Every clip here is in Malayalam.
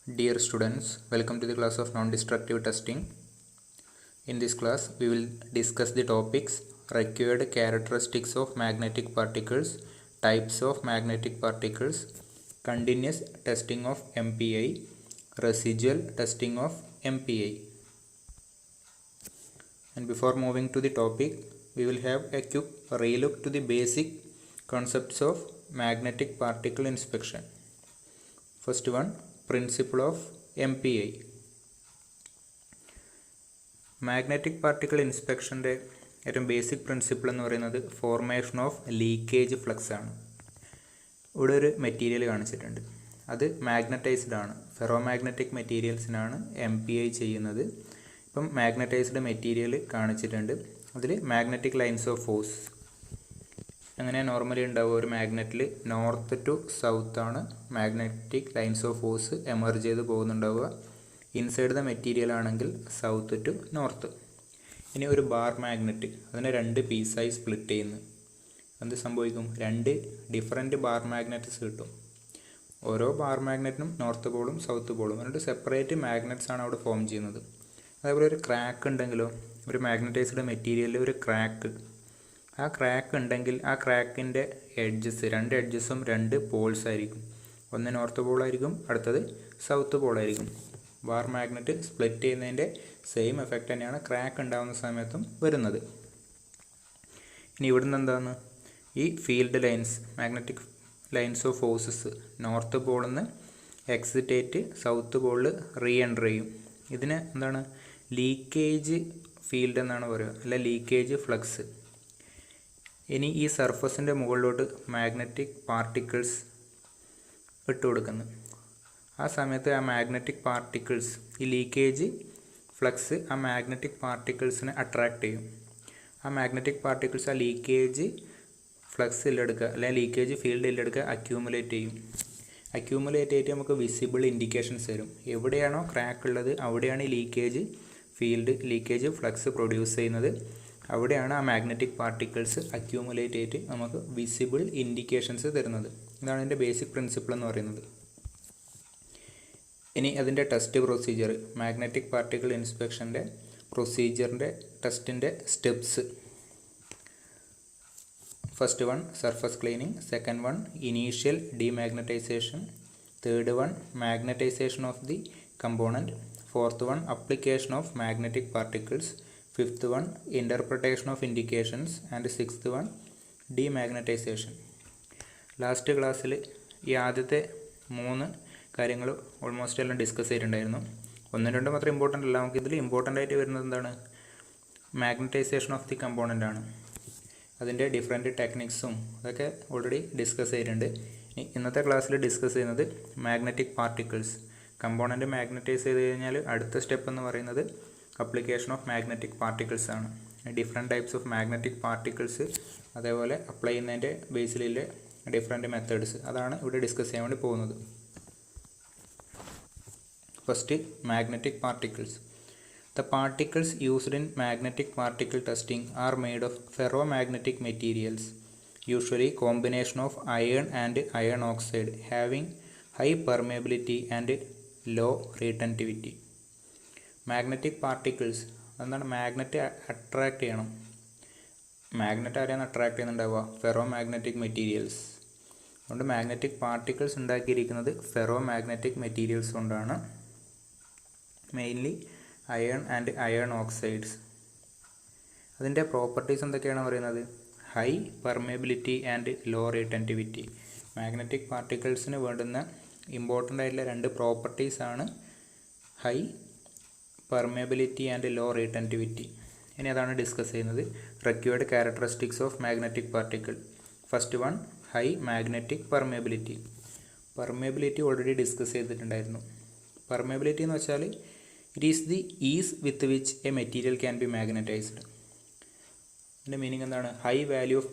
Dear students, welcome to the class of non-destructive testing. In this class, we will discuss the topics required characteristics of magnetic particles, types of magnetic particles, continuous testing of MPI, residual testing of MPI. And before moving to the topic, we will have a quick relook to the basic concepts of magnetic particle inspection. First one, principle of MPI. Magnetic particle ഇൻസ്പെക്ഷൻ്റെ ഏറ്റവും ബേസിക് പ്രിൻസിപ്പിൾ എന്ന് പറയുന്നത് ഫോർമേഷൻ ഓഫ് ലീക്കേജ് ഫ്ലക്സ് ആണ്. ഇവിടെ ഒരു മെറ്റീരിയൽ കാണിച്ചിട്ടുണ്ട്, അത് മാഗ്നറ്റൈസ്ഡ് ആണ്. ഫെറോ മാഗ്നറ്റിക് മെറ്റീരിയൽസിനാണ് MPI ചെയ്യുന്നത്. ഇപ്പം മാഗ്നറ്റൈസ്ഡ് മെറ്റീരിയൽ കാണിച്ചിട്ടുണ്ട്, അതിൽ മാഗ്നറ്റിക് ലൈൻസ് ഓഫ് ഫോഴ്സ് അങ്ങനെ നോർമലി ഉണ്ടാവുക. ഒരു മാഗ്നറ്റിൽ നോർത്ത് ടു സൗത്ത് ആണ് magnetic lines of force emerge ചെയ്ത് പോകുന്നുണ്ടാവുക. ഇൻസൈഡ് ദ മെറ്റീരിയൽ ആണെങ്കിൽ സൗത്ത് ടു നോർത്ത്. ഇനി ഒരു ബാർ മാഗ്നറ്റ്, അതിനെ രണ്ട് പീസായി സ്പ്ലിറ്റ് ചെയ്യുന്നു. എന്ത് സംഭവിക്കും? രണ്ട് ഡിഫറെൻറ്റ് ബാർ മാഗ്നറ്റ്സ് കിട്ടും. ഓരോ ബാർ മാഗ്നറ്റിനും നോർത്ത് പോളും സൗത്ത് പോളും എന്നിട്ട് സെപ്പറേറ്റ് മാഗ്നറ്റ്സ് ആണ് അവിടെ ഫോം ചെയ്യുന്നത്. അതേപോലെ ഒരു ക്രാക്ക് ഉണ്ടെങ്കിലോ, ഒരു മാഗ്നറ്റൈസ്ഡ് മെറ്റീരിയലിൽ ഒരു ക്രാക്ക്, ആ ക്രാക്ക് ഉണ്ടെങ്കിൽ ആ ക്രാക്കിൻ്റെ എഡ്ജസ്, രണ്ട് എഡ്ജസും രണ്ട് പോൾസ് ആയിരിക്കും. ഒന്ന് നോർത്ത് പോളായിരിക്കും, അടുത്തത് സൗത്ത് പോളായിരിക്കും. ബാർ മാഗ്നറ്റ് സ്പ്ലിറ്റ് ചെയ്യുന്നതിൻ്റെ സെയിം എഫക്റ്റ് തന്നെയാണ് ക്രാക്ക് ഉണ്ടാകുന്ന സമയത്തും വരുന്നത്. ഇനി ഇവിടുന്ന് എന്താണ് ഈ field lines, magnetic lines of forces north പോളിൽ നിന്ന് എക്സിറ്റേറ്റ് സൗത്ത് പോളിൽ റീ എൻ്റർ ചെയ്യും. ഇതിന് എന്താണ് ലീക്കേജ് ഫീൽഡ് എന്നാണ് പറയുക, അല്ല ലീക്കേജ് ഫ്ലക്സ്. ഇനി ഈ സർഫസിൻ്റെ മുകളിലോട്ട് മാഗ്നറ്റിക് പാർട്ടിക്കിൾസ് ഇട്ട് കൊടുക്കുന്നു. ആ സമയത്ത് ആ മാഗ്നറ്റിക് പാർട്ടിക്കിൾസ്, ഈ ലീക്കേജ് ഫ്ലക്സ് ആ മാഗ്നറ്റിക് പാർട്ടിക്കിൾസിനെ അട്രാക്റ്റ് ചെയ്യും. ആ മാഗ്നറ്റിക് പാർട്ടിക്കിൾസ് ആ ലീക്കേജ് ഫ്ലക്സ് ഇല്ലെടുക്കുക, അല്ലെങ്കിൽ ലീക്കേജ് ഫീൽഡ് ഇല്ലെടുക്കുക അക്യൂമുലേറ്റ് ചെയ്യും. അക്യൂമുലേറ്റ് ചെയ്തിട്ട് നമുക്ക് വിസിബിൾ ഇൻഡിക്കേഷൻസ് തരും. എവിടെയാണോ ക്രാക്ക് ഉള്ളത് അവിടെയാണ് ഈ leakage field, leakage flux produce ചെയ്യുന്നത്. അവിടെയാണ് ആ മാഗ്നറ്റിക് പാർട്ടിക്കിൾസ് അക്യൂമുലേറ്റ് ചെയ്തിട്ട് നമുക്ക് വിസിബിൾ ഇൻഡിക്കേഷൻസ് തരുന്നത്. ഇതാണ് ഇതിൻ്റെ ബേസിക് പ്രിൻസിപ്പിൾ എന്ന് പറയുന്നത്. ഇനി അതിൻ്റെ ടെസ്റ്റ് പ്രൊസീജിയർ, മാഗ്നറ്റിക് പാർട്ടിക്കിൾ ഇൻസ്പെക്ഷൻ്റെ പ്രൊസീജിയറിൻ്റെ ടെസ്റ്റിൻ്റെ steps. First one surface cleaning, second one initial demagnetisation, third one magnetisation of the component, fourth one application of magnetic particles, fifth one interpretation of indications and sixth one demagnetisation. Last ക്ലാസ്സിൽ ഈ ആദ്യത്തെ മൂന്ന് കാര്യങ്ങൾ ഓൾമോസ്റ്റ് എല്ലാം ഡിസ്കസ് ചെയ്തിട്ടുണ്ടായിരുന്നു. ഒന്നും രണ്ടും മാത്രം ഇമ്പോർട്ടൻ്റ് അല്ല. നമുക്ക് ഇതിൽ ഇമ്പോർട്ടൻ്റ് ആയിട്ട് വരുന്നത് എന്താണ്? മാഗ്നറ്റൈസേഷൻ ഓഫ് ദി കമ്പോണൻ്റ് ആണ്. അതിൻ്റെ ഡിഫറെൻറ്റ് ടെക്നിക്സും അതൊക്കെ ഓൾറെഡി ഡിസ്കസ് ചെയ്തിട്ടുണ്ട്. ഇന്നത്തെ ക്ലാസ്സിൽ ഡിസ്കസ് ചെയ്യുന്നത് മാഗ്നറ്റിക് പാർട്ടിക്കിൾസ്. കമ്പോണൻ്റ് മാഗ്നറ്റൈസ് ചെയ്ത് കഴിഞ്ഞാൽ അടുത്ത സ്റ്റെപ്പ് എന്ന് പറയുന്നത് അപ്ലിക്കേഷൻ ഓഫ് മാഗ്നറ്റിക് പാർട്ടിക്കിൾസ് ആണ്. Different types of magnetic particles, അതേപോലെ അപ്ലൈ ചെയ്യുന്നതിൻ്റെ ബേസിലുള്ള ഡിഫറെൻറ്റ് മെത്തേഡ്സ്, അതാണ് ഇവിടെ ഡിസ്കസ് ചെയ്യാൻ വേണ്ടി പോകുന്നത്. First, magnetic particles. The particles used in magnetic particle testing are made of ferromagnetic materials, usually combination of iron and iron oxide, having high permeability and low retentivity. Magnetic particles എന്താണ്? മാഗ്നറ്റ് അട്രാക്റ്റ് ചെയ്യണം. മാഗ്നറ്റ് ആരെയാണ് അട്രാക്റ്റ് ചെയ്യുന്നുണ്ടാവുക? Ferromagnetic materials. അതുകൊണ്ട് മാഗ്നറ്റിക് പാർട്ടിക്കിൾസ് ഉണ്ടാക്കിയിരിക്കുന്നത് ഫെറോ മാഗ്നറ്റിക് മെറ്റീരിയൽസ് കൊണ്ടാണ്, mainly iron and iron oxides. അതിൻ്റെ പ്രോപ്പർട്ടീസ് എന്തൊക്കെയാണ് പറയുന്നത്? High permeability and low retentivity. Magnetic പാർട്ടിക്കിൾസിന് വേണ്ടുന്ന ഇമ്പോർട്ടൻ്റ് ആയിട്ടുള്ള രണ്ട് പ്രോപ്പർട്ടീസാണ് high permeability and low retentivity. ഇനി അതാണ് ഡിസ്കസ് ചെയ്യുന്നത്. Required characteristics of magnetic particle. First one, high magnetic permeability. Permeability already discuss ചെയ്തിട്ടുണ്ടായിരുന്നു. പെർമേബിലിറ്റി എന്ന് വെച്ചാൽ it is the is with which A material can be magnetised. അതിൻ്റെ മീനിങ് എന്താണ്? ഹൈ വാല്യൂ ഓഫ്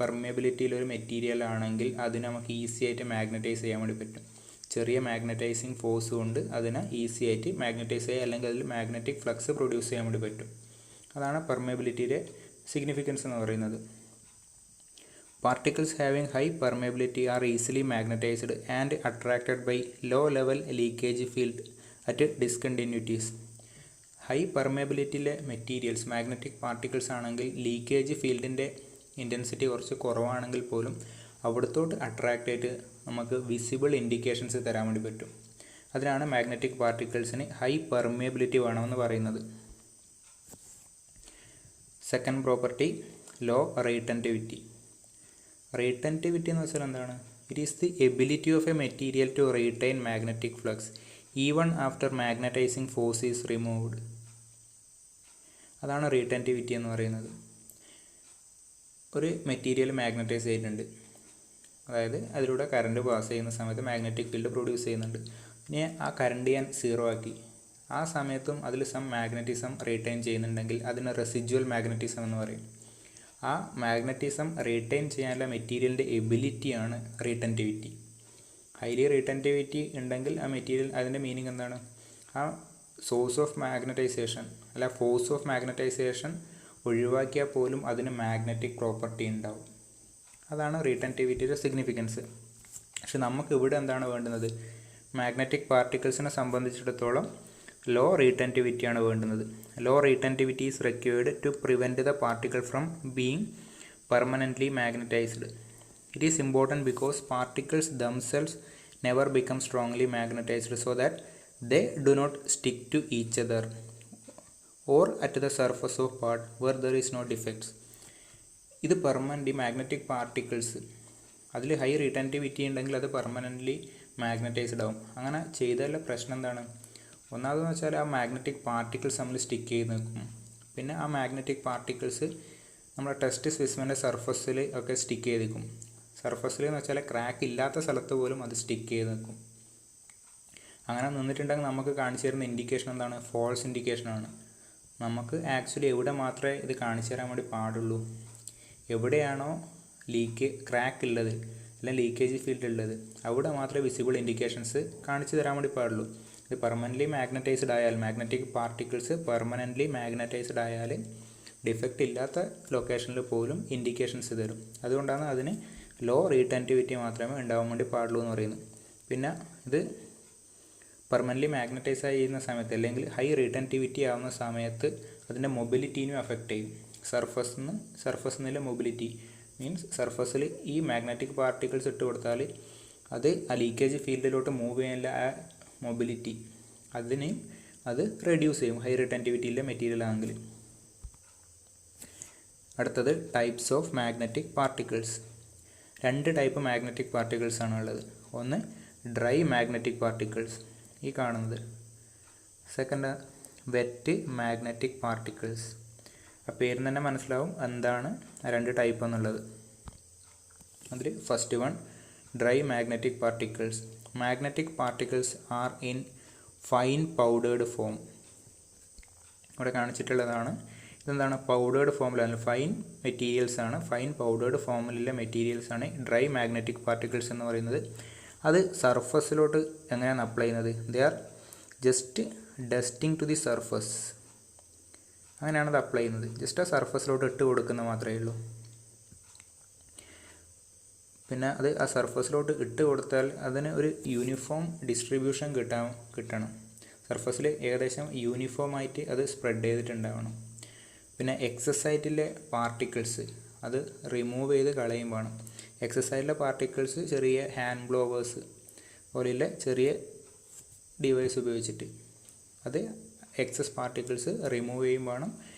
പെർമേബിലിറ്റിയിലൊരു മെറ്റീരിയൽ ആണെങ്കിൽ അതിന് നമുക്ക് ഈസി ആയിട്ട് മാഗ്നറ്റൈസ് ചെയ്യാൻ വേണ്ടി പറ്റും. ചെറിയ മാഗ്നറ്റൈസിങ് ഫോഴ്സ് കൊണ്ട് അതിനെ ഈസി ആയിട്ട് മാഗ്നറ്റൈസ് ചെയ്യുക, അല്ലെങ്കിൽ അതിൽ മാഗ്നറ്റിക് ഫ്ലക്സ് പ്രൊഡ്യൂസ് ചെയ്യാൻ വേണ്ടി പറ്റും. അതാണ് പെർമേബിലിറ്റിയുടെ സിഗ്നിഫിക്കൻസ് എന്ന് പറയുന്നത്. Particles having high permeability are easily magnetized and attracted by low level leakage field at discontinuities. High പെർമേബിലിറ്റിയിലെ മെറ്റീരിയൽസ് മാഗ്നറ്റിക് പാർട്ടിക്കിൾസ് ആണെങ്കിൽ ലീക്കേജ് ഫീൽഡിൻ്റെ ഇൻറ്റൻസിറ്റി കുറച്ച് കുറവാണെങ്കിൽ പോലും അവിടത്തോട്ട് അട്രാക്റ്റ് ആയിട്ട് നമുക്ക് വിസിബിൾ ഇൻഡിക്കേഷൻസ് തരാൻ വേണ്ടി പറ്റും. അതിനാണ് മാഗ്നറ്റിക് പാർട്ടിക്കിൾസിന് ഹൈ പെർമേബിലിറ്റി വേണമെന്ന് പറയുന്നത്. Second property low retentivity. Retentivity എന്ന് വെച്ചാൽ എന്താണ്? It is the ability of a material to retain magnetic flux even after magnetising force is removed. അതാണ് റീറ്റൻറ്റിവിറ്റി എന്ന് പറയുന്നത്. ഒരു മെറ്റീരിയൽ മാഗ്നറ്റൈസ് ചെയ്യുന്നുണ്ട്, അതായത് അതിലൂടെ കറണ്ട് പാസ് ചെയ്യുന്ന സമയത്ത് മാഗ്നറ്റിക് ഫീൽഡ് പ്രൊഡ്യൂസ് ചെയ്യുന്നുണ്ട്. ഇനി ആ കറണ്ട് ഞാൻ സീറോ ആക്കി, ആ സമയത്തും അതിൽ സം മാഗ്നറ്റിസം റീറ്റെയിൻ ചെയ്യുന്നുണ്ടെങ്കിൽ അതിന് റെസിജ്വൽ മാഗ്നറ്റിസം എന്ന് പറയും. ആ മാഗ്നറ്റിസം റീറ്റെയിൻ ചെയ്യാനുള്ള മെറ്റീരിയലിൻ്റെ എബിലിറ്റിയാണ് റീറ്റൻറ്റിവിറ്റി. ഹൈലി റീറ്റൻറ്റിവിറ്റി ഉണ്ടെങ്കിൽ ആ മെറ്റീരിയൽ, അതിൻ്റെ മീനിങ് എന്താണ്? ആ സോഴ്സ് ഓഫ് മാഗ്നറ്റൈസേഷൻ അല്ല ഫോഴ്സ് ഓഫ് മാഗ്നറ്റൈസേഷൻ ഒഴിവാക്കിയാൽ പോലും അതിന് മാഗ്നറ്റിക് പ്രോപ്പർട്ടി ഉണ്ടാവും. അതാണ് റീറ്റൻറ്റിവിറ്റിയുടെ സിഗ്നിഫിക്കൻസ്. പക്ഷെ നമുക്ക് ഇവിടെ എന്താണ് വേണ്ടുന്നത്? മാഗ്നറ്റിക് പാർട്ടിക്കിൾസിനെ സംബന്ധിച്ചിടത്തോളം ലോ റീറ്റൻറ്റിവിറ്റിയാണ് വേണ്ടുന്നത്. Low retentivity is required to prevent the particle from being permanently magnetised. It is important because particles themselves never become strongly magnetised so that they do not stick to each other or at the surface of part where there is no defects. ഇത് പെർമനൻ്റ് മാഗ്നറ്റിക് പാർട്ടിക്കിൾസ് അതിൽ ഹൈ റീറ്റൻറ്റിവിറ്റി ഉണ്ടെങ്കിൽ അത് പെർമനൻ്റ്ലി മാഗ്നറ്റൈസ്ഡ് ആവും. അങ്ങനെ ചെയ്താലുള്ള പ്രശ്നം എന്താണ്? ഒന്നാമതെന്ന് വെച്ചാൽ ആ മാഗ്നറ്റിക് പാർട്ടിക്കിൾസ് നമ്മൾ സ്റ്റിക്ക് ചെയ്ത് നിൽക്കും. പിന്നെ ആ മാഗ്നറ്റിക് പാർട്ടിക്കിൾസ് നമ്മുടെ ടെസ്റ്റ് സ്പെസിമെൻ്റെ സർഫസിൽ ഒക്കെ സ്റ്റിക്ക് ചെയ്ത് നിൽക്കും. സർഫസിൽ എന്ന് വെച്ചാൽ ക്രാക്ക് ഇല്ലാത്ത സ്ഥലത്ത് പോലും അത് സ്റ്റിക്ക് ചെയ്ത് നിൽക്കും. അങ്ങനെ നിന്നിട്ടുണ്ടെങ്കിൽ നമുക്ക് കാണിച്ചു തരുന്ന ഇൻഡിക്കേഷൻ എന്താണ്? ഫോൾസ് ഇൻഡിക്കേഷനാണ്. നമുക്ക് ആക്ച്വലി എവിടെ മാത്രമേ ഇത് കാണിച്ചു തരാൻ വേണ്ടി പാടുള്ളൂ? എവിടെയാണോ ക്രാക്ക് ഉള്ളത് അല്ലെങ്കിൽ ലീക്കേജ് ഫീൽഡ് ഉള്ളത് അവിടെ മാത്രമേ വിസിബിൾ ഇൻഡിക്കേഷൻസ് കാണിച്ചു തരാൻ വേണ്ടി പാടുള്ളൂ. ഇത് പെർമനൻ്റ്ലി മാഗ്നറ്റൈസ്ഡ് ആയാൽ, മാഗ്നറ്റിക് പാർട്ടിക്കിൾസ് പെർമനൻ്റ്ലി മാഗ്നറ്റൈസ്ഡ് ആയാൽ ഡിഫക്റ്റ് ഇല്ലാത്ത ലൊക്കേഷനിൽ പോലും ഇൻഡിക്കേഷൻസ് തരും. അതുകൊണ്ടാണ് അതിന് ലോ റീറ്റൻറ്റിവിറ്റി മാത്രമേ ഉണ്ടാവാൻ വേണ്ടി പാടുള്ളൂ എന്ന് പറയുന്നത്. പിന്നെ ഇത് പെർമനൻ്റ്ലി മാഗ്നറ്റൈസ് ചെയ്യുന്ന സമയത്ത് അല്ലെങ്കിൽ ഹൈ റീറ്റൻറ്റിവിറ്റി ആവുന്ന സമയത്ത് അതിൻ്റെ മൊബിലിറ്റീനും അഫക്റ്റ് ചെയ്യും. സർഫസിൽ നിന്നുള്ള മൊബിലിറ്റി മീൻസ് സർഫസിൽ ഈ മാഗ്നറ്റിക് പാർട്ടിക്കിൾസ് ഇട്ട് കൊടുത്താൽ അത് ആ ലീക്കേജ് ഫീൽഡിലോട്ട് മൂവ് ചെയ്യാനുള്ള ആ മൊബിലിറ്റി അത് റെഡ്യൂസ് ചെയ്യും ഹൈ റീറ്റൻറ്റിവിറ്റിയിലെ മെറ്റീരിയൽ ആണെങ്കിൽ. അടുത്തത് types of magnetic particles. 2 type magnetic particles ആണ് ഉള്ളത്. ഒന്ന് ഡ്രൈ മാഗ്നറ്റിക് പാർട്ടിക്കിൾസ്, ഈ കാണുന്നത്. Second wet magnetic particles. ആ പേരിൽ തന്നെ മനസ്സിലാവും എന്താണ് 2 ടൈപ്പ് എന്നുള്ളത്. അതിൽ first one dry magnetic particles. Magnetic particles are in fine powdered form. ഇവിടെ കാണിച്ചിട്ടുള്ളതാണ്. ഇതെന്താണ്? പൗഡേർഡ് ഫോമിലാണ്, ഫൈൻ മെറ്റീരിയൽസ് ആണ്. ഫൈൻ പൗഡേർഡ് ഫോമിലുള്ള മെറ്റീരിയൽസ് ആണ് ഡ്രൈ മാഗ്നറ്റിക് പാർട്ടിക്കിൾസ് എന്ന് പറയുന്നത്. അത് സർഫസിലോട്ട് എങ്ങനെയാണ് അപ്ലൈ ചെയ്യുന്നത്? They are just dusting to the surface. അങ്ങനെയാണ് അത് അപ്ലൈ ചെയ്യുന്നത്. ജസ്റ്റ് ആ സർഫസിലോട്ട് ഇട്ട് കൊടുക്കുന്നത് മാത്രമേ ഉള്ളൂ. പിന്നെ അത് ആ സർഫസിലോട്ട് ഇട്ട് കൊടുത്താൽ അതിന് ഒരു യൂണിഫോം ഡിസ്ട്രിബ്യൂഷൻ കിട്ടണം. സർഫസിൽ ഏകദേശം യൂണിഫോമായിട്ട് അത് സ്പ്രെഡ് ചെയ്തിട്ടുണ്ടാവണം. പിന്നെ എക്സസ് ആയിട്ടുള്ള പാർട്ടിക്കിൾസ് അത് റിമൂവ് ചെയ്ത് കളയും വേണം. എക്സസ് ആയിട്ടുള്ള പാർട്ടിക്കിൾസ് ചെറിയ ഹാൻഡ് ബ്ലോവേഴ്സ് പോലെയുള്ള ചെറിയ ഡിവൈസ് ഉപയോഗിച്ചിട്ട് അത് എക്സസ് പാർട്ടിക്കിൾസ് റിമൂവ് ചെയ്യും വേണം.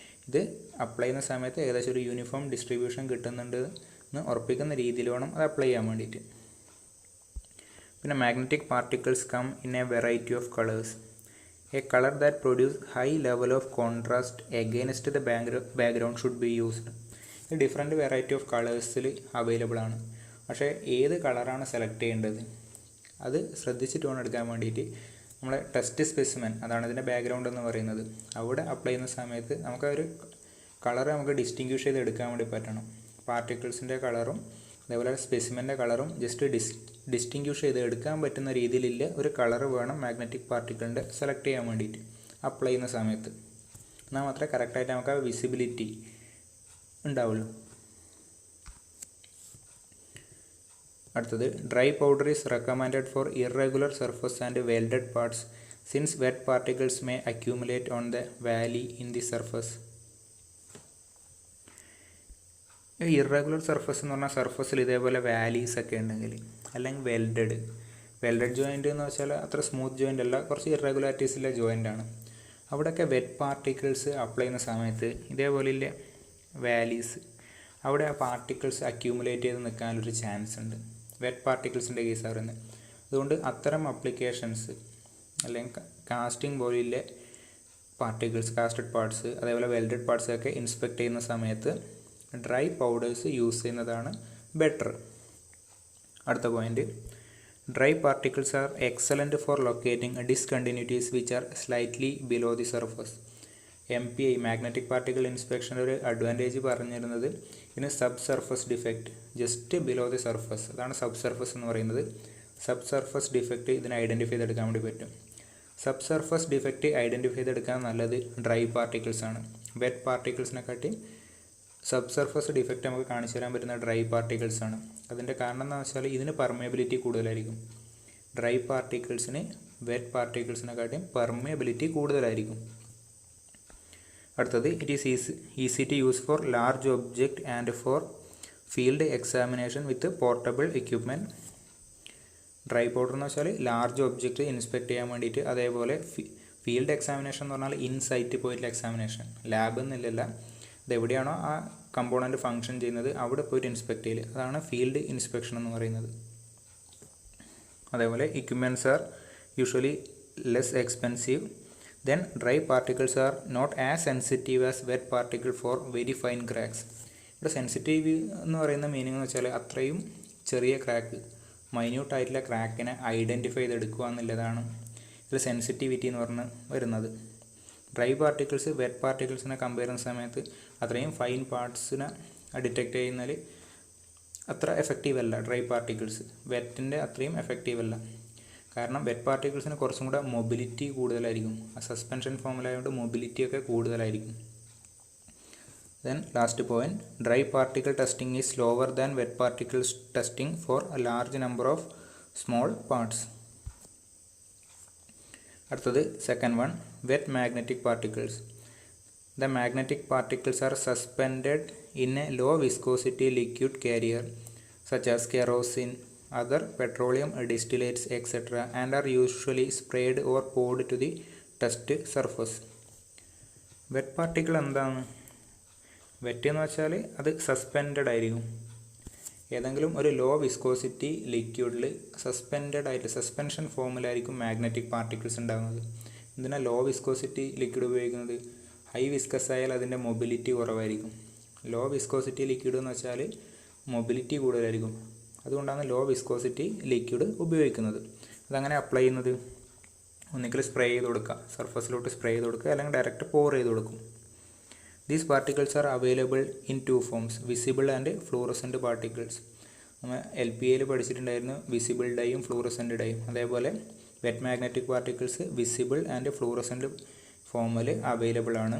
ഇത് അപ്ലൈ ചെയ്യുന്ന സമയത്ത് ഏകദേശം ഒരു യൂണിഫോം ഡിസ്ട്രിബ്യൂഷൻ കിട്ടുന്നുണ്ട് എന്ന് ഉറപ്പിക്കുന്ന രീതിയിൽ വേണം അത് അപ്ലൈ ചെയ്യാൻ വേണ്ടിയിട്ട്. പിന്നെ magnetic particles come in a variety of colours. A color that produce high level of contrast against the background should be used. Different variety of കളേഴ്സിൽ അവൈലബിൾ ആണ്. പക്ഷേ ഏത് കളറാണ് സെലക്ട് ചെയ്യേണ്ടത് അത് ശ്രദ്ധിച്ചിട്ട് വേണം എടുക്കാൻ വേണ്ടിയിട്ട്. നമ്മളെ ടെസ്റ്റ് സ്പെസിമെൻ, അതാണ് ഇതിൻ്റെ ബാക്ക്ഗ്രൗണ്ട് എന്ന് പറയുന്നത്, അവിടെ അപ്ലൈ ചെയ്യുന്ന സമയത്ത് നമുക്ക് ഒരു കളർ നമുക്ക് ഡിസ്റ്റിങ്ക്വിഷ് ചെയ്ത് എടുക്കാൻ വേണ്ടി പറ്റണം. പാർട്ടിക്കിൾസിൻ്റെ കളറും അതേപോലെ സ്പെസിമെൻ്റെ കളറും ജസ്റ്റ് ഡിസ്റ്റിങ്ക്വിഷ് ചെയ്ത് എടുക്കാൻ പറ്റുന്ന രീതിയിലുള്ള ഒരു കളർ വേണം മാഗ്നറ്റിക് പാർട്ടിക്കിളിൻ്റെ സെലക്ട് ചെയ്യാൻ വേണ്ടിയിട്ട് അപ്ലൈ ചെയ്യുന്ന സമയത്ത്. എന്നാൽ മാത്രമേ കറക്റ്റായിട്ട് നമുക്ക് ആ വിസിബിലിറ്റി ഉണ്ടാവുള്ളൂ. അടുത്തത് dry powder is recommended for irregular surface and welded parts since wet particles may accumulate on the valley in the surface. Irregular surface എന്ന് പറഞ്ഞാൽ സർഫസിൽ ഇതേപോലെ വാലീസ് ഒക്കെ ഉണ്ടെങ്കിൽ, അല്ലെങ്കിൽ വെൽഡഡ് ജോയിൻ്റ് എന്ന് വെച്ചാൽ അത്ര സ്മൂത്ത് ജോയിൻ്റ് അല്ല, കുറച്ച് ഇറഗുലാരിറ്റീസിലെ ജോയിൻ്റ് ആണ്. അവിടെയൊക്കെ വെറ്റ് പാർട്ടിക്കിൾസ് അപ്ലൈ ചെയ്യുന്ന സമയത്ത് ഇതേപോലെയുള്ള വാലീസ് അവിടെ ആ പാർട്ടിക്കിൾസ് അക്യൂമുലേറ്റ് ചെയ്ത് നിൽക്കാനൊരു ചാൻസ് ഉണ്ട്, വെറ്റ് പാർട്ടിക്കിൾസിൻ്റെ കേസ് പറയുന്നത്. അതുകൊണ്ട് അത്തരം അപ്ലിക്കേഷൻസ് അല്ലെങ്കിൽ കാസ്റ്റിംഗ് പോലെയുള്ള പാർട്ടിക്കിൾസ്, കാസ്റ്റഡ് പാർട്സ്, അതേപോലെ വെൽഡഡ് പാർട്സ് ഒക്കെ ഇൻസ്പെക്ട് ചെയ്യുന്ന സമയത്ത് ഡ്രൈ പൗഡേഴ്സ് യൂസ് ചെയ്യുന്നതാണ് ബെറ്റർ. അടുത്ത point, dry particles are excellent for locating discontinuities which are slightly below the surface. MPI magnetic particle ഇൻസ്പെക്ഷൻ്റെ ഒരു അഡ്വാൻറ്റേജ് പറഞ്ഞിരുന്നത് ഇതിന് subsurface defect, just below the surface, അതാണ് സബ് സർഫസ് എന്ന് പറയുന്നത്. സബ് സർഫസ് ഡിഫക്റ്റ് ഇതിനെ ഐഡൻറ്റിഫൈ ചെയ്തെടുക്കാൻ വേണ്ടി പറ്റും. സബ് സർഫസ് ഡിഫക്റ്റ് ഐഡൻറ്റിഫൈ ചെയ്തെടുക്കാൻ നല്ലത് ഡ്രൈ പാർട്ടിക്കിൾസ് ആണ്. വെറ്റ് പാർട്ടിക്കിൾസിനെക്കാട്ടി സബ് സർഫസ് ഡിഫക്റ്റ് നമുക്ക് കാണിച്ചു തരാൻ പറ്റുന്ന ഡ്രൈ പാർട്ടിക്കിൾസ് ആണ്. അതിൻ്റെ കാരണം എന്താണെന്ന് വെച്ചാൽ ഇതിന് പെർമിയബിലിറ്റി കൂടുതലായിരിക്കും. ഡ്രൈ പാർട്ടിക്കിൾസിന് വെറ്റ് പാർട്ടിക്കിൾസിനെക്കാട്ടിയും പെർമിയബിലിറ്റി കൂടുതലായിരിക്കും. അടുത്തത്, it is easy to use for large object and for field examination with portable equipment. Dry powder എന്ന് വെച്ചാൽ ലാർജ് ഒബ്ജക്റ്റ് ഇൻസ്പെക്ട് ചെയ്യാൻ വേണ്ടിയിട്ട്, അതേപോലെ ഫീൽഡ് എക്സാമിനേഷൻ എന്ന് പറഞ്ഞാൽ ഇൻസൈറ്റ് പോയിട്ടുള്ള എക്സാമിനേഷൻ, ലാബ് എന്നില്ലല്ല, ഇതെവിടെയാണോ ആ കമ്പോണൻറ്റ് ഫങ്ഷൻ ചെയ്യുന്നത് അവിടെ പോയിട്ട് ഇൻസ്പെക്ട് ചെയ്യൽ, അതാണ് ഫീൽഡ് ഇൻസ്പെക്ഷൻ എന്ന് പറയുന്നത്. അതേപോലെ equipments are usually less expensive. Then dry particles are not as sensitive as wet particle for very fine cracks. ഇവിടെ സെൻസിറ്റീവ് എന്ന് പറയുന്ന മീനിങ് എന്ന് വെച്ചാൽ അത്രയും ചെറിയ ക്രാക്ക്, മൈന്യൂട്ടായിട്ടുള്ള ക്രാക്കിനെ ഐഡൻറ്റിഫൈ ചെയ്തെടുക്കുക എന്നുള്ളതാണ് ഇതിൽ സെൻസിറ്റിവിറ്റി എന്ന് പറഞ്ഞ് വരുന്നത്. ഡ്രൈ പാർട്ടിക്കിൾസ് വെറ്റ് പാർട്ടിക്കിൾസിനെ കമ്പയർ ചെയ്യുന്ന സമയത്ത് അത്രയും ഫൈൻ പാർട്സിനെ ഡിറ്റക്റ്റ് ചെയ്യുന്നതിൽ അത്ര എഫക്റ്റീവ് അല്ല ഡ്രൈ പാർട്ടിക്കിൾസ്, വെറ്റിൻ്റെ അത്രയും എഫക്റ്റീവ് അല്ല. കാരണം വെറ്റ് പാർട്ടിക്കിൾസിന് കുറച്ചും കൂടെ മൊബിലിറ്റി കൂടുതലായിരിക്കും, ആ സസ്പെൻഷൻ ഫോമിലായതുകൊണ്ട് മൊബിലിറ്റിയൊക്കെ കൂടുതലായിരിക്കും. Then last point, dry particle testing is slower than wet particles testing for a large number of small parts. അടുത്തത് second one, wet magnetic particles. The magnetic particles are suspended in a low viscosity liquid carrier such as kerosene, other petroleum distillates, etc. and are usually sprayed or poured to the test surface. Wet particle എന്താണ്? വെറ്റ് എന്ന് വെച്ചാൽ അത് സസ്പെൻഡഡ് ആയിരിക്കും, ഏതെങ്കിലും ഒരു ലോ വിസ്കോസിറ്റി ലിക്വിഡിൽ സസ്പെൻഡഡ് ആയിട്ട് സസ്പെൻഷൻ ഫോമിലായിരിക്കും മാഗ്നറ്റിക് പാർട്ടിക്കിൾസ് ഉണ്ടാകുന്നത്. എന്തിനാ ലോ വിസ്കോസിറ്റി ലിക്വിഡ് ഉപയോഗിക്കുന്നത്? ഹൈ വിസ്കസ് ആയാൽ അതിൻ്റെ മൊബിലിറ്റി കുറവായിരിക്കും. ലോ വിസ്കോസിറ്റി ലിക്വിഡ് എന്ന് വെച്ചാൽ മൊബിലിറ്റി കൂടുതലായിരിക്കും, അതുകൊണ്ടാണ് ലോ വിസ്കോസിറ്റി ലിക്വിഡ് ഉപയോഗിക്കുന്നത്. അതങ്ങനെ അപ്ലൈ ചെയ്യുന്നത് ഒന്നുകിൽ സ്പ്രേ ചെയ്ത് കൊടുക്കുക, സർഫസിലോട്ട് സ്പ്രേ ചെയ്ത് കൊടുക്കുക, അല്ലെങ്കിൽ ഡയറക്റ്റ് പോർ ചെയ്ത് കൊടുക്കും. These particles are available in two forms, visible and fluorescent particles. നമ്മൾ LPAയിൽ പഠിച്ചിട്ടുണ്ടായിരുന്നു വിസിബിൾ ഡൈയും ഫ്ലൂറസെൻ്റ് ഡൈയും. അതേപോലെ wet magnetic particles visible and fluorescent ഫോമിൽ അവൈലബിൾ ആണ്.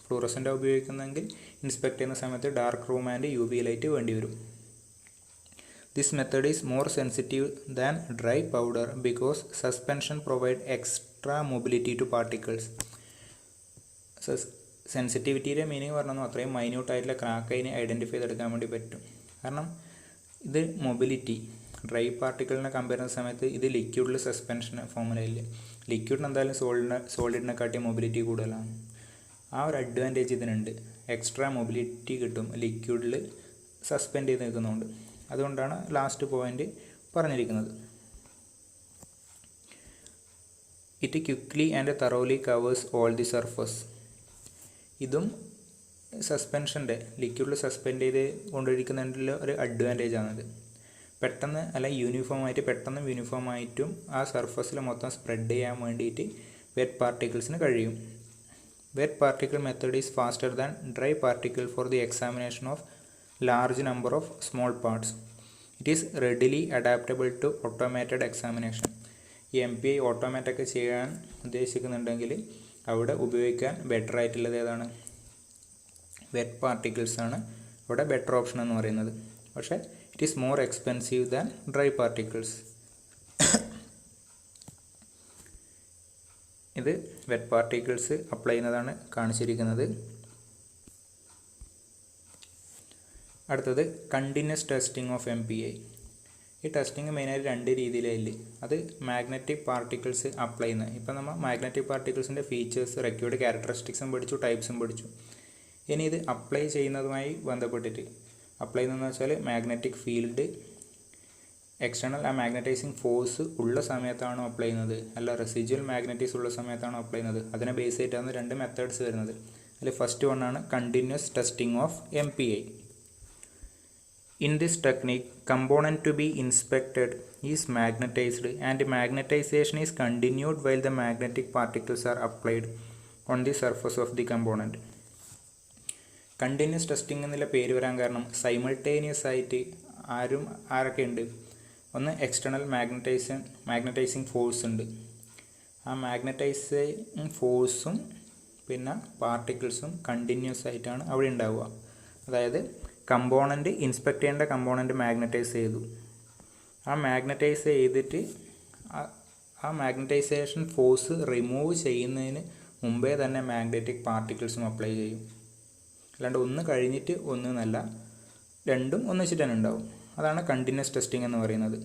ഫ്ലൂറസെൻ്റ് ഉപയോഗിക്കുന്നതെങ്കിൽ ഇൻസ്പെക്ട് ചെയ്യുന്ന സമയത്ത് dark room and UV light വേണ്ടി വരും. This method is more sensitive than dry powder because suspension provide extra mobility to particles. സെൻസിറ്റിവിറ്റിയുടെ മീനിങ് പറഞ്ഞു അത്രയും മൈന്യൂട്ടായിട്ടുള്ള ക്രാക്കൈനെ ഐഡൻറ്റിഫൈ ചെയ്തെടുക്കാൻ വേണ്ടി പറ്റും. കാരണം ഇത് മൊബിലിറ്റി ഡ്രൈ പാർട്ടിക്കിളിനെ കമ്പയർ ചെയ്യുന്ന സമയത്ത് ഇത് ലിക്വിഡിൽ സസ്പെൻഷൻ ഫോമിലില്ല, ലിക്വിഡിന് എന്തായാലും സോളിഡിനെക്കാട്ടി മൊബിലിറ്റി കൂടുതലാണ്. ആ ഒരു അഡ്വാൻറ്റേജ് ഇതിനുണ്ട്, എക്സ്ട്രാ മൊബിലിറ്റി കിട്ടും ലിക്വിഡിൽ സസ്പെൻഡ് ചെയ്ത് നിൽക്കുന്നതുകൊണ്ട്. അതുകൊണ്ടാണ് ലാസ്റ്റ് പോയിൻ്റ് പറഞ്ഞിരിക്കുന്നത്. It quickly and thoroughly covers all the surface. ഇതും സസ്പെൻഷൻ്റെ ലിക്വിഡിൽ സസ്പെൻഡ് ചെയ്ത് കൊണ്ടിരിക്കുന്നതിൽ ഒരു അഡ്വാൻറ്റേജ് ആണത്. പെട്ടെന്ന് അല്ല യൂണിഫോം ആയിട്ടും ആ സർഫസിൽ മൊത്തം സ്പ്രെഡ് ചെയ്യാൻ വേണ്ടിയിട്ട് വെറ്റ് പാർട്ടിക്കിൾസിന് കഴിയും. Wet particle method is faster than dry particle for the examination of large number of small parts. It is readily adaptable to automated examination. ഈ MPI ഓട്ടോമാറ്റൊക്കെ ചെയ്യാൻ ഉദ്ദേശിക്കുന്നുണ്ടെങ്കിൽ അവിടെ ഉപയോഗിക്കാൻ ബെറ്റർ ആയിട്ടുള്ളത് ഏതാണ്? വെറ്റ് പാർട്ടിക്കിൾസ് ആണ് അവിടെ ബെറ്റർ ഓപ്ഷൻ എന്ന് പറയുന്നത്. പക്ഷേ it is more expensive than dry particles. ഇത് വെറ്റ് പാർട്ടിക്കിൾസ് അപ്ലൈ ചെയ്യുന്നതാണ് കാണിച്ചിരിക്കുന്നത്. അടുത്തത് കണ്ടിന്യൂസ് ടെസ്റ്റിംഗ് ഓഫ് MPI. ഈ ടെസ്റ്റിംഗ് മെയിനായിട്ട് രണ്ട് രീതിയിലായില്ലേ. അത് മാഗ്നറ്റിക് പാർട്ടിക്കിൾസ് അപ്ലൈ ചെയ്യുന്നത്. ഇപ്പം നമ്മൾ മാഗ്നറ്റിക് പാർട്ടിക്കിൾസിൻ്റെ ഫീച്ചേഴ്സ്, റെക്വേർഡ് ക്യാരക്ടറിസ്റ്റിക്സും പഠിച്ചു, ടൈപ്സും പഠിച്ചു. ഇനി ഇത് അപ്ലൈ ചെയ്യുന്നതുമായി ബന്ധപ്പെട്ടിട്ട് അപ്ലൈ ചെയ്യുന്നതെന്ന് വെച്ചാൽ magnetic field external magnetising force ഉള്ള സമയത്താണോ അപ്ലൈ ചെയ്യുന്നത്, അല്ല റെസിജ്വൽ മാഗ്നറ്റിക്സ് ഉള്ള സമയത്താണോ അപ്ലൈ ചെയ്യുന്നത്, അതിനെ ബേസ് ചെയ്തിട്ടാണ് രണ്ട് മെത്തേഡ്സ് വരുന്നത്. അതിൽ ഫസ്റ്റ് വൺ ആണ് continuous testing of MPI. In this technique, component to be inspected is magnetized and magnetization is continued while the magnetic particles are applied on the surface of the component. Continuous testing എന്നുള്ള പേര് വരാൻ കാരണം സൈമൾട്ടേനിയസ് ആയിട്ട് ആരൊക്കെ ഉണ്ട്. ഒന്ന് എക്സ്റ്റേണൽ മാഗ്നറ്റൈസിങ് ഫോഴ്സ് ഉണ്ട്. ആ മാഗ്നറ്റൈസിങ് ഫോഴ്സും പിന്നെ പാർട്ടിക്കിൾസും കണ്ടിന്യൂസ് ആയിട്ടാണ് അവിടെ ഉണ്ടാവുക. അതായത് കമ്പോണൻറ്റ് ഇൻസ്പെക്ട് ചെയ്യേണ്ട കമ്പോണൻറ്റ് മാഗ്നറ്റൈസ് ചെയ്തു. ആ മാഗ്നറ്റൈസ് ചെയ്തിട്ട് ആ മാഗ്നറ്റൈസേഷൻ ഫോഴ്സ് റിമൂവ് ചെയ്യുന്നതിന് മുമ്പേ തന്നെ മാഗ്നറ്റിക് പാർട്ടിക്കിൾസും അപ്ലൈ ചെയ്യും. അല്ലാണ്ട് ഒന്ന് കഴിഞ്ഞിട്ട് ഒന്ന് എന്നല്ല, രണ്ടും ഒന്നിച്ചിട്ട് തന്നെ ഉണ്ടാവും. അതാണ് കണ്ടിന്യൂസ് ടെസ്റ്റിംഗ് എന്ന് പറയുന്നത്.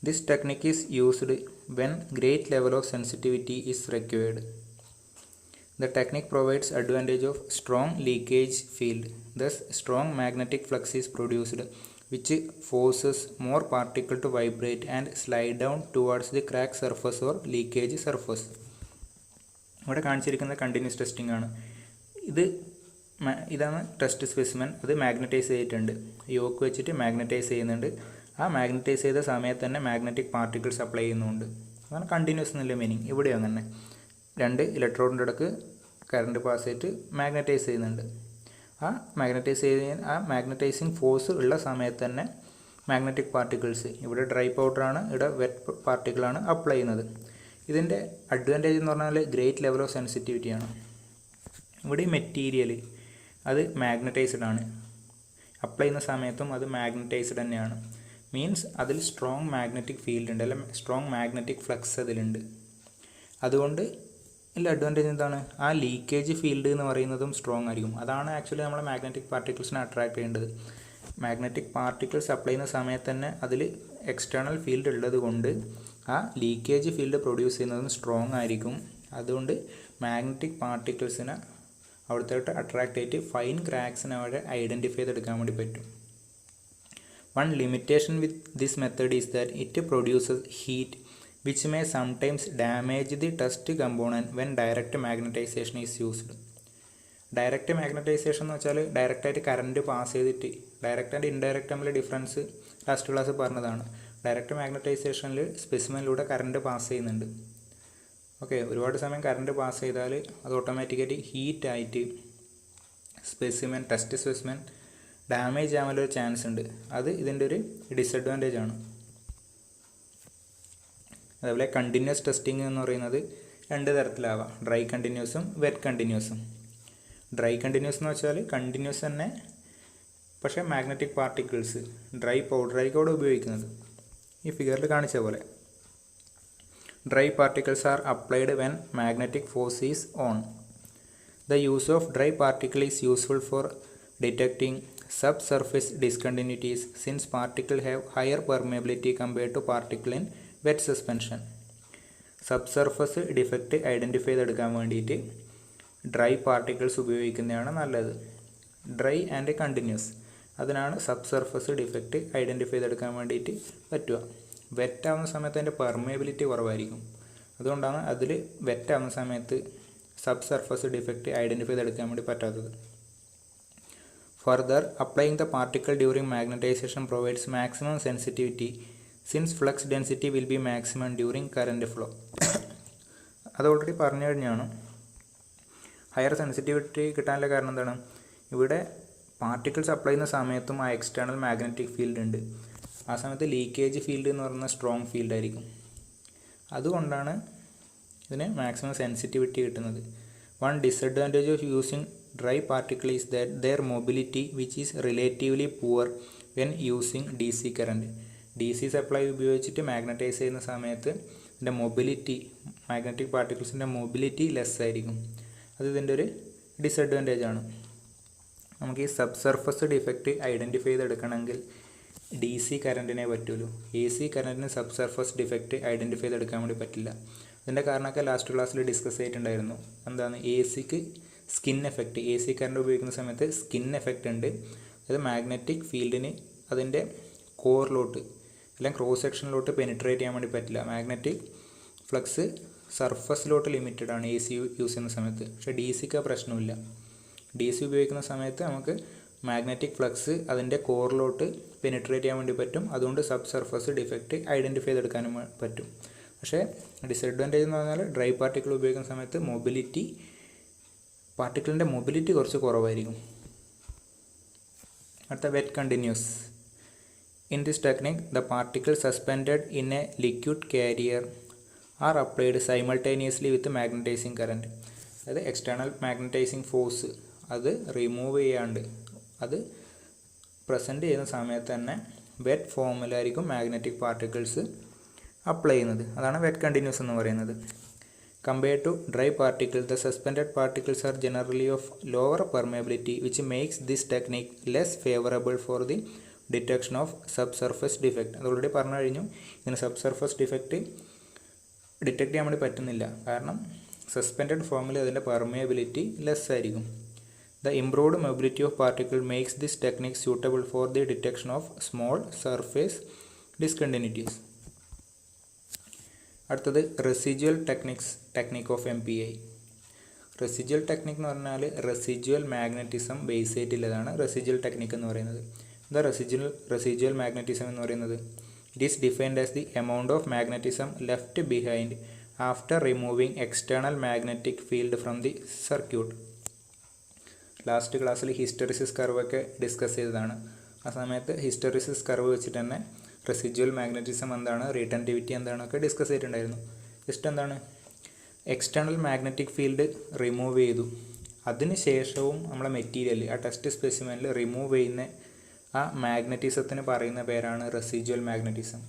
This technique is used when great level of sensitivity is required. The technique provides advantage of strong leakage field. Thus, strong magnetic flux is produced, which forces more particle to vibrate and slide down towards the crack surface or leakage surface. ഇവിടെ കാണിച്ചിരിക്കുന്ന കണ്ടിന്യൂസ് ടെസ്റ്റിംഗ് ആണ്. ഇതാണ് ടെസ്റ്റ് സ്പെസിമെൻ. അത് മാഗ്നറ്റൈസ് ചെയ്തിട്ടുണ്ട്. യോക്ക് വെച്ചിട്ട് മാഗ്നറ്റൈസ് ചെയ്യുന്നുണ്ട്. ആ മാഗ്നറ്റൈസ് ചെയ്ത സമയത്ത് തന്നെ മാഗ്നറ്റിക് പാർട്ടിക്കിൾസ് അപ്ലൈ ചെയ്യുന്നുണ്ട്. അതാണ് കണ്ടിന്യൂസ് എന്നുള്ള മീനിങ്. ഇവിടെ അങ്ങനെ രണ്ട് ഇലക്ട്രോണിൻ്റെ ഇടയ്ക്ക് കറണ്ട് പാസ് ചെയ്തിട്ട് മാഗ്നറ്റൈസ് ചെയ്യുന്നുണ്ട്. ആ മാഗ്നറ്റൈസിങ് ഫോഴ്സ് ഉള്ള സമയത്ത് തന്നെ മാഗ്നറ്റിക് പാർട്ടിക്കിൾസ്, ഇവിടെ ഡ്രൈ പൗഡറാണ്, ഇവിടെ വെറ്റ് പാർട്ടിക്കിളാണ് അപ്ലൈ ചെയ്യുന്നത്. ഇതിൻ്റെ അഡ്വാൻറ്റേജ് എന്ന് പറഞ്ഞാൽ ഗ്രേറ്റ് ലെവൽ ഓഫ് സെൻസിറ്റിവിറ്റിയാണ്. ഇവിടെ ഈ മെറ്റീരിയൽ അത് മാഗ്നറ്റൈസ്ഡ് ആണ്. അപ്ലൈ ചെയ്യുന്ന സമയത്തും അത് മാഗ്നറ്റൈസ്ഡ് തന്നെയാണ്. മീൻസ് അതിൽ സ്ട്രോങ് മാഗ്നറ്റിക് ഫീൽഡ് ഉണ്ട്, അല്ല സ്ട്രോങ് മാഗ്നറ്റിക് ഫ്ലക്സ് അതിലുണ്ട്. അതുകൊണ്ട് ഇതിൻ്റെ അഡ്വാൻറ്റേജ് എന്താണ്, ആ ലീക്കേജ് ഫീൽഡ് എന്ന് പറയുന്നതും സ്ട്രോങ് ആയിരിക്കും. അതാണ് ആക്ച്വലി നമ്മളെ മാഗ്നറ്റിക് പാർട്ടിക്കിൾസിനെ അട്രാക്ട് ചെയ്യേണ്ടത്. മാഗ്നറ്റിക് പാർട്ടിക്കിൾസ് അപ്ലൈ ചെയ്യുന്ന സമയത്ത് തന്നെ അതിൽ എക്സ്റ്റേണൽ ഫീൽഡ് ഉള്ളത് കൊണ്ട് ആ ലീക്കേജ് ഫീൽഡ് പ്രൊഡ്യൂസ് ചെയ്യുന്നതും സ്ട്രോങ് ആയിരിക്കും. അതുകൊണ്ട് മാഗ്നറ്റിക് പാർട്ടിക്കിൾസിനെ അവിടുത്തോട്ട് അട്രാക്ട് ചെയ്തിട്ട് ഫൈൻ ക്രാക്സിനെ അവിടെ ഐഡൻറ്റിഫൈ ചെയ്തെടുക്കാൻ വേണ്ടി പറ്റും. One limitation with this method is that it produces heat which may sometimes damage the test component when direct magnetization is used. Direct magnetisation എന്ന് വെച്ചാൽ ഡയറക്റ്റായിട്ട് കറണ്ട് പാസ് ചെയ്തിട്ട്, ഡയറക്റ്റ് ആൻഡ് ഇൻഡയറക്റ്റ് തമ്മിൽ ഡിഫറൻസ് ലാസ്റ്റ് ക്ലാസ് പറഞ്ഞതാണ്. ഡയറക്റ്റ് മാഗ്നറ്റൈസേഷനിൽ സ്പെസിമെനിലൂടെ കറണ്ട് പാസ് ചെയ്യുന്നുണ്ട്. ഓക്കെ, ഒരുപാട് സമയം കറണ്ട് പാസ് ചെയ്താൽ അത് ഓട്ടോമാറ്റിക്കലി ഹീറ്റ് ആയിട്ട് ടെസ്റ്റ് സ്പെസിമെൻ ഡാമേജ് ആവാനൊരു ചാൻസ് ഉണ്ട്. അത് ഇതിൻ്റെ ഒരു ഡിസഡ്വാൻറ്റേജ് ആണ്. അതേപോലെ കണ്ടിന്യൂസ് ടെസ്റ്റിംഗ് എന്ന് പറയുന്നത് രണ്ട് തരത്തിലാവാം, ഡ്രൈ കണ്ടിന്യൂസും വെറ്റ് കണ്ടിന്യൂസും. ഡ്രൈ കണ്ടിന്യൂസ് എന്ന് വെച്ചാൽ കണ്ടിന്യൂസ് തന്നെ, പക്ഷേ മാഗ്നറ്റിക് പാർട്ടിക്കിൾസ് ഡ്രൈ പൗഡറായിരിക്കും അവിടെ ഉപയോഗിക്കുന്നത്. ഈ ഫിഗറിൽ കാണിച്ച പോലെ dry particles R applied when magnetic force is on. The use of dry particle is useful for detecting subsurface discontinuities since particles have higher permeability compared to particle in wet suspension. Subsurface defect identify ചെയ്തെടുക്കാൻ വേണ്ടിയിട്ട് ഡ്രൈ പാർട്ടിക്കിൾസ് ഉപയോഗിക്കുന്നതാണ് നല്ലത്. ഡ്രൈ ആൻഡ് കണ്ടിന്യൂസ്, അതിനാണ് സബ്സർഫസ് ഡിഫക്റ്റ് ഐഡൻറ്റിഫൈ ചെയ്തെടുക്കാൻ വേണ്ടിയിട്ട് പറ്റുക. വെറ്റാവുന്ന സമയത്ത് അതിൻ്റെ പെർമേബിലിറ്റി കുറവായിരിക്കും. അതുകൊണ്ടാണ് അതിൽ വെറ്റാവുന്ന സമയത്ത് സബ്സർഫസ് ഡിഫക്റ്റ് ഐഡൻറ്റിഫൈ ചെയ്തെടുക്കാൻ വേണ്ടി പറ്റാത്തത്. Further, applying the particle during magnetization provides maximum sensitivity since flux density will be maximum during current flow. അത് ഓൾറെഡി പറഞ്ഞു കഴിഞ്ഞാണ്. ഹയർ സെൻസിറ്റിവിറ്റി കിട്ടാനുള്ള കാരണം എന്താണ്, ഇവിടെ പാർട്ടിക്കിൾസ് അപ്ലൈ ചെയ്യുന്ന സമയത്തും ആ എക്സ്റ്റേണൽ മാഗ്നറ്റിക് ഫീൽഡ് ഉണ്ട്. ആ സമയത്ത് ലീക്കേജ് ഫീൽഡ് എന്ന് പറയുന്ന സ്ട്രോങ് ഫീൽഡായിരിക്കും. അതുകൊണ്ടാണ് ഇതിന് മാക്സിമം സെൻസിറ്റിവിറ്റി കിട്ടുന്നത്. One disadvantage of using dry particle is that their mobility, which is relatively poor when using D C current. D C supply ഉപയോഗിച്ചിട്ട് മാഗ്നറ്റൈസ് ചെയ്യുന്ന സമയത്ത് ഇതിൻ്റെ മൊബിലിറ്റി, മാഗ്നറ്റിക് പാർട്ടിക്കിൾസിൻ്റെ മൊബിലിറ്റി ലെസ് ആയിരിക്കും. അത് ഇതിൻ്റെ ഒരു ഡിസഡ്വാൻറ്റേജ് ആണ്. നമുക്ക് ഈ സബ് സർഫസ് ഡിഫക്റ്റ് ഐഡൻറ്റിഫൈ ചെയ്തെടുക്കണമെങ്കിൽ ഡി സി കറൻറ്റിനെ പറ്റുള്ളൂ. എ സി കറൻറ്റിന് സബ് സർഫസ് ഡിഫക്റ്റ് ഐഡൻറ്റിഫൈ ചെയ്തെടുക്കാൻ വേണ്ടി പറ്റില്ല. അതിൻ്റെ കാരണമൊക്കെ ലാസ്റ്റ് ക്ലാസ്സിൽ ഡിസ്കസ് ചെയ്തിട്ടുണ്ടായിരുന്നു. എന്താണ് എ സിക്ക് skin effect, A C current ഉപയോഗിക്കുന്ന സമയത്ത് സ്കിൻ എഫക്റ്റ് ഉണ്ട്. അത് മാഗ്നറ്റിക് ഫീൽഡിന് അതിൻ്റെ കോറിലോട്ട് അല്ലെങ്കിൽ ക്രോസ് സെക്ഷനിലോട്ട് പെനിട്രേറ്റ് ചെയ്യാൻ വേണ്ടി പറ്റില്ല. മാഗ്നറ്റിക് ഫ്ലക്സ് സർഫസിലോട്ട് ലിമിറ്റഡ് ആണ് എ സി യൂസ് ചെയ്യുന്ന സമയത്ത്. പക്ഷേ ഡി സിക്ക് പ്രശ്നമില്ല. ഡി സി ഉപയോഗിക്കുന്ന സമയത്ത് നമുക്ക് മാഗ്നറ്റിക് ഫ്ലക്സ് അതിൻ്റെ കോറിലോട്ട് പെനിട്രേറ്റ് ചെയ്യാൻ വേണ്ടി പറ്റും. അതുകൊണ്ട് സബ് സർഫസ് ഡിഫക്റ്റ് ഐഡൻറ്റിഫൈ ചെയ്തെടുക്കാനും പറ്റും. പക്ഷേ ഡിസഡ്വാൻറ്റേജ് എന്ന് പറഞ്ഞാൽ ഡ്രൈ പാർട്ടിക്കിൾ ഉപയോഗിക്കുന്ന സമയത്ത് പാർട്ടിക്കിളിൻ്റെ മൊബിലിറ്റി കുറച്ച് കുറവായിരിക്കും. അടുത്ത wet continuous. In this technique the particle suspended in a liquid carrier are applied simultaneously with magnetising current. അതായത് എക്സ്റ്റേണൽ മാഗ്നറ്റൈസിങ് ഫോഴ്സ് അത് റിമൂവ് ചെയ്യാണ്ട് അത് പ്രസൻറ്റ് ചെയ്യുന്ന സമയത്ത് തന്നെ വെറ്റ് ഫോമിലായിരിക്കും മാഗ്നറ്റിക് പാർട്ടിക്കിൾസ് അപ്ലൈ ചെയ്യുന്നത്. അതാണ് വെറ്റ് കണ്ടിന്യൂസ് എന്ന് പറയുന്നത്. Compared to dry particles, the suspended particles are generally of lower permeability which makes this technique less favourable for the detection of subsurface defect. അത് ഓൾറെഡി പറഞ്ഞു കഴിഞ്ഞു. ഇതിന് സബ് സർഫസ് ഡിഫക്റ്റ് ഡിറ്റക്ട് ചെയ്യാൻ വേണ്ടി പറ്റുന്നില്ല. കാരണം സസ്പെൻഡഡ് ഫോമിൽ അതിൻ്റെ പെർമിയബിലിറ്റി ലെസ് ആയിരിക്കും. The improved mobility of particle makes this technique suitable for the detection of small surface discontinuities. അടുത്തത് residual technique of MPI. Residual technique എന്ന് പറഞ്ഞാൽ റെസിജ്വൽ മാഗ്നറ്റിസം ബേസ് ചെയ്തിട്ടുള്ളതാണ് റെസിജ്വൽ ടെക്നിക് എന്ന് പറയുന്നത്. എന്താ റെസിജ്വൽ മാഗ്നറ്റിസം എന്ന് പറയുന്നത്? It is defined as the amount of magnetism left behind after removing external magnetic field from the circuit. Last ക്ലാസ്സിൽ ഹിസ്റ്ററിസിസ് കർവൊക്കെ ഡിസ്കസ് ചെയ്തതാണ്. ആ സമയത്ത് ഹിസ്റ്ററിസിസ് കർവ് വെച്ചിട്ട് തന്നെ റെസിജ്വൽ മാഗ്നറ്റിസം എന്താണ്, റീറ്റൻറ്റിവിറ്റി എന്താണൊക്കെ ഡിസ്കസ് ചെയ്തിട്ടുണ്ടായിരുന്നു. ജസ്റ്റ് എന്താണ്, എക്സ്റ്റേണൽ മാഗ്നറ്റിക് ഫീൽഡ് റിമൂവ് ചെയ്തു, അതിന് ശേഷവും നമ്മളെ മെറ്റീരിയൽ ആ ടെസ്റ്റ് സ്പെസിമെനിൽ റിമൂവ് ചെയ്യുന്ന ആ മാഗ്നറ്റിസത്തിന് പറയുന്ന പേരാണ് റെസിജ്വൽ മാഗ്നറ്റിസം.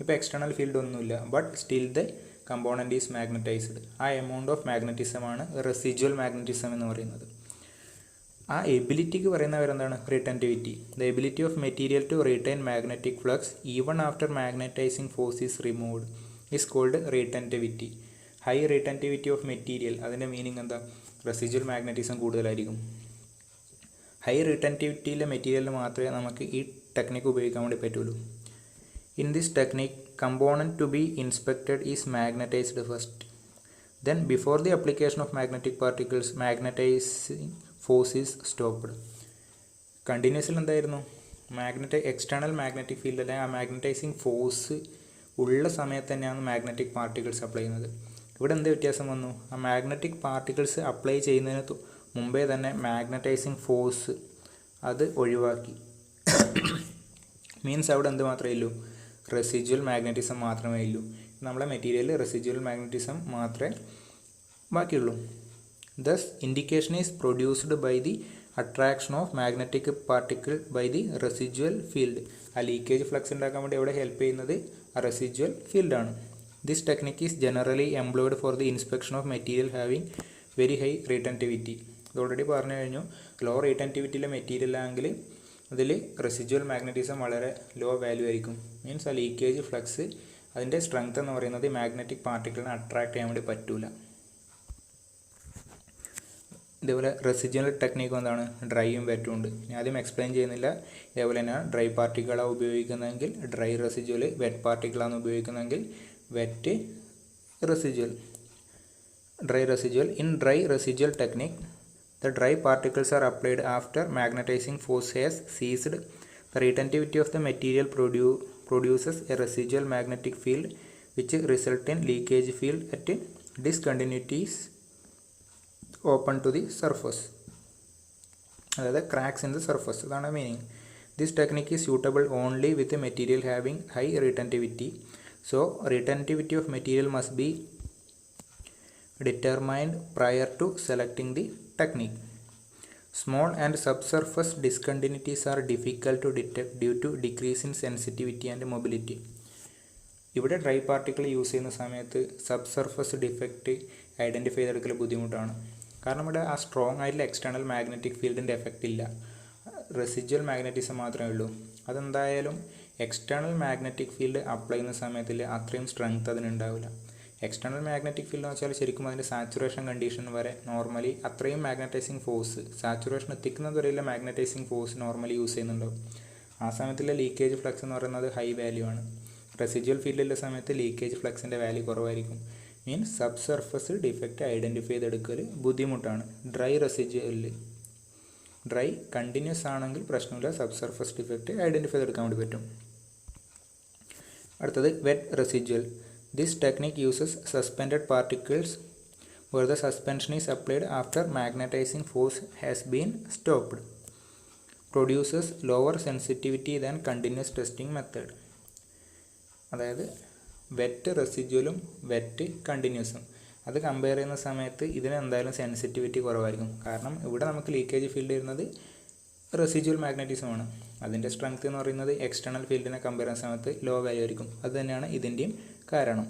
ഇപ്പോൾ എക്സ്റ്റേണൽ ഫീൽഡ് ഒന്നുമില്ല, but still the component is magnetised. ആ എമൗണ്ട് ഓഫ് മാഗ്നറ്റിസമാണ് റെസിജ്വൽ മാഗ്നറ്റിസം എന്ന് പറയുന്നത്. ആ എബിലിറ്റിക്ക് പറയുന്ന പേരെന്താണ്? Retentivity. The ability of material to retain magnetic flux even after magnetising force is removed is called retentivity. High retentivity of material, അതിൻ്റെ മീനിങ് എന്താ? റെസിജ്വൽ മാഗ്നറ്റിസം കൂടുതലായിരിക്കും. ഹൈ റിട്ടൻറ്റിവിറ്റിയിലെ മെറ്റീരിയലിൽ മാത്രമേ നമുക്ക് ഈ ടെക്നിക്ക് ഉപയോഗിക്കാൻ വേണ്ടി പറ്റുള്ളൂ. In this technique component two be inspected is magnetised first. Then before the application of magnetic particles, magnetizing force is stopped. കണ്ടിന്യൂസിൽ എന്തായിരുന്നു? എക്സ്റ്റേണൽ മാഗ്നറ്റിക് ഫീൽഡ് അല്ലെങ്കിൽ ആ മാഗ്നറ്റൈസിങ് ഫോഴ്സ് ഉള്ള സമയത്ത് തന്നെയാണ് മാഗ്നറ്റിക് പാർട്ടിക്കിൾസ് അപ്ലൈ ചെയ്യുന്നത്. ഇവിടെ എന്ത് വ്യത്യാസം വന്നു? ആ മാഗ്നറ്റിക് പാർട്ടിക്കിൾസ് അപ്ലൈ ചെയ്യുന്നതിന് മുമ്പേ തന്നെ മാഗ്നറ്റൈസിങ് ഫോഴ്സ് അത് ഒഴിവാക്കി. മീൻസ് അവിടെ എന്ത് മാത്രമേ ഉള്ളൂ? റെസിജ്വൽ മാഗ്നറ്റിസം മാത്രമേ ഉള്ളൂ. നമ്മളെ മെറ്റീരിയൽ റെസിജ്വൽ മാഗ്നറ്റിസം മാത്രമേ ബാക്കിയുള്ളൂ. Thus indication is produced by the attraction of magnetic particle by the residual field. ആ ലീക്കേജ് ഫ്ലക്സ് ഉണ്ടാക്കാൻ വേണ്ടി അവിടെ ഹെൽപ്പ് ചെയ്യുന്നത് ആ റെസിജ്വൽ ഫീൽഡാണ്. This technique is generally employed for the inspection of material having very high retentivity. ഇത് ഓൾറെഡി പറഞ്ഞു കഴിഞ്ഞു. ലോ റീറ്റൻറ്റിവിറ്റിയിലെ മെറ്റീരിയൽ ആണെങ്കിൽ അതിൽ റെസിജ്വൽ മാഗ്നറ്റിസം വളരെ ലോ വാല്യൂ ആയിരിക്കും. മീൻസ് ആ ലീക്കേജ് ഫ്ലക്സ് അതിൻ്റെ സ്ട്രെങ്ത് എന്ന് പറയുന്നത് മാഗ്നറ്റിക് പാർട്ടിക്കിളിനെ അട്രാക്ട് ചെയ്യാൻ വേണ്ടി പറ്റൂല. ഇതേപോലെ റെസിജ്വൽ ടെക്നിക്ക് എന്താണ്? ഡ്രൈയും വെറ്റും ഉണ്ട്. ഞാൻ ആദ്യം എക്സ്പ്ലെയിൻ ചെയ്യുന്നില്ല. ഇതേപോലെ തന്നെ ഡ്രൈ പാർട്ടിക്കിളാണ് ഉപയോഗിക്കുന്നതെങ്കിൽ ഡ്രൈ റെസിജ്വൽ, വെറ്റ് പാർട്ടിക്കിളാണ് ഉപയോഗിക്കുന്നതെങ്കിൽ wet residual, dry residual. In dry residual technique the dry particles are applied after magnetizing force has ceased. The retentivity of the material produces a residual magnetic field which result in leakage field at discontinuities open to the surface. അതായത് ക്രാക്സ് ഇൻ ദ സർഫസ്. അതാണ് meaning. This technique is suitable only with a material having high retentivity. So retentivity of material must be determined prior to selecting the technique. Small and subsurface discontinuities are difficult to detect due to decrease in sensitivity and mobility. ഇവിടെ ഡ്രൈ പാർട്ടിക്കിൾ യൂസ് ചെയ്യുന്ന സമയത്ത് സബ്സർഫസ് ഡിഫക്റ്റ് ഐഡൻറ്റിഫൈ ചെയ്തെടുക്കൽ ബുദ്ധിമുട്ടാണ്. കാരണം ഇവിടെ ആ സ്ട്രോങ് ആയിട്ടുള്ള എക്സ്റ്റേണൽ മാഗ്നറ്റിക് ഫീൽഡിൻ്റെ എഫക്റ്റ് ഇല്ല, റെസിജ്വൽ മാഗ്നറ്റിസം മാത്രമേ ഉള്ളൂ. അതെന്തായാലും എക്സ്റ്റേണൽ മാഗ്നറ്റിക് ഫീൽഡ് അപ്ലൈ ചെയ്യുന്ന സമയത്തിൽ അത്രയും സ്ട്രെങ്ത് അതിനുണ്ടാവില്ല. എക്സ്റ്റേണൽ മാഗ്നറ്റിക് ഫീൽഡ് എന്ന് വെച്ചാൽ ശരിക്കും അതിൻ്റെ സാച്ചുറേഷൻ കണ്ടീഷൻ വരെ നോർമലി അത്രയും മാഗ്നറ്റൈസിങ് ഫോഴ്സ്, സാച്ചുറേഷൻ എത്തിക്കുന്നത് വരെയുള്ള മാഗ്നറ്റൈസിങ് ഫോഴ്സ് നോർമലി യൂസ് ചെയ്യുന്നുണ്ടാവും. ആ സമയത്തുള്ള ലീക്കേജ് ഫ്ലക്സ് എന്ന് പറയുന്നത് ഹൈ വാല്യൂ ആണ്. റെസിജ്വൽ ഫീൽഡിലുള്ള സമയത്ത് ലീക്കേജ് ഫ്ലക്സിൻ്റെ വാല്യൂ കുറവായിരിക്കും. മീൻസ് സബ്സർഫസ് ഡിഫക്റ്റ് ഐഡൻറ്റിഫൈ ചെയ്തെടുക്കൽ ബുദ്ധിമുട്ടാണ്. ഡ്രൈ റെസിജ്വലിൽ ഡ്രൈ കണ്ടിന്യൂസ് ആണെങ്കിൽ പ്രശ്നമില്ല, സബ്സർഫസ് ഡിഫക്റ്റ് ഐഡൻറ്റിഫൈ ചെയ്തെടുക്കാൻ വേണ്ടി പറ്റും. അടുത്തത് wet residual. This technique uses suspended particles where the suspension is applied after magnetizing force has been stopped. Produces lower sensitivity than continuous testing method. അതായത് വെറ്റ് റെസിജ്വലും വെറ്റ് കണ്ടിന്യൂസും അത് കമ്പയർ ചെയ്യുന്ന സമയത്ത് ഇതിന് എന്തായാലും സെൻസിറ്റിവിറ്റി കുറവായിരിക്കും. കാരണം ഇവിടെ നമുക്ക് ലീക്കേജ് ഫീൽഡ് വരുന്നത് റെസിജ്വൽ മാഗ്നറ്റിസമാണ്. അതിൻ്റെ സ്ട്രെങ്ത് എന്ന് പറയുന്നത് എക്സ്റ്റേണൽ ഫീൽഡിനെ കമ്പയർ ചെയ്യുന്ന സമയത്ത് ലോ വാല്യൂ ആയിരിക്കും. അത് തന്നെയാണ് ഇതിൻ്റെയും കാരണം.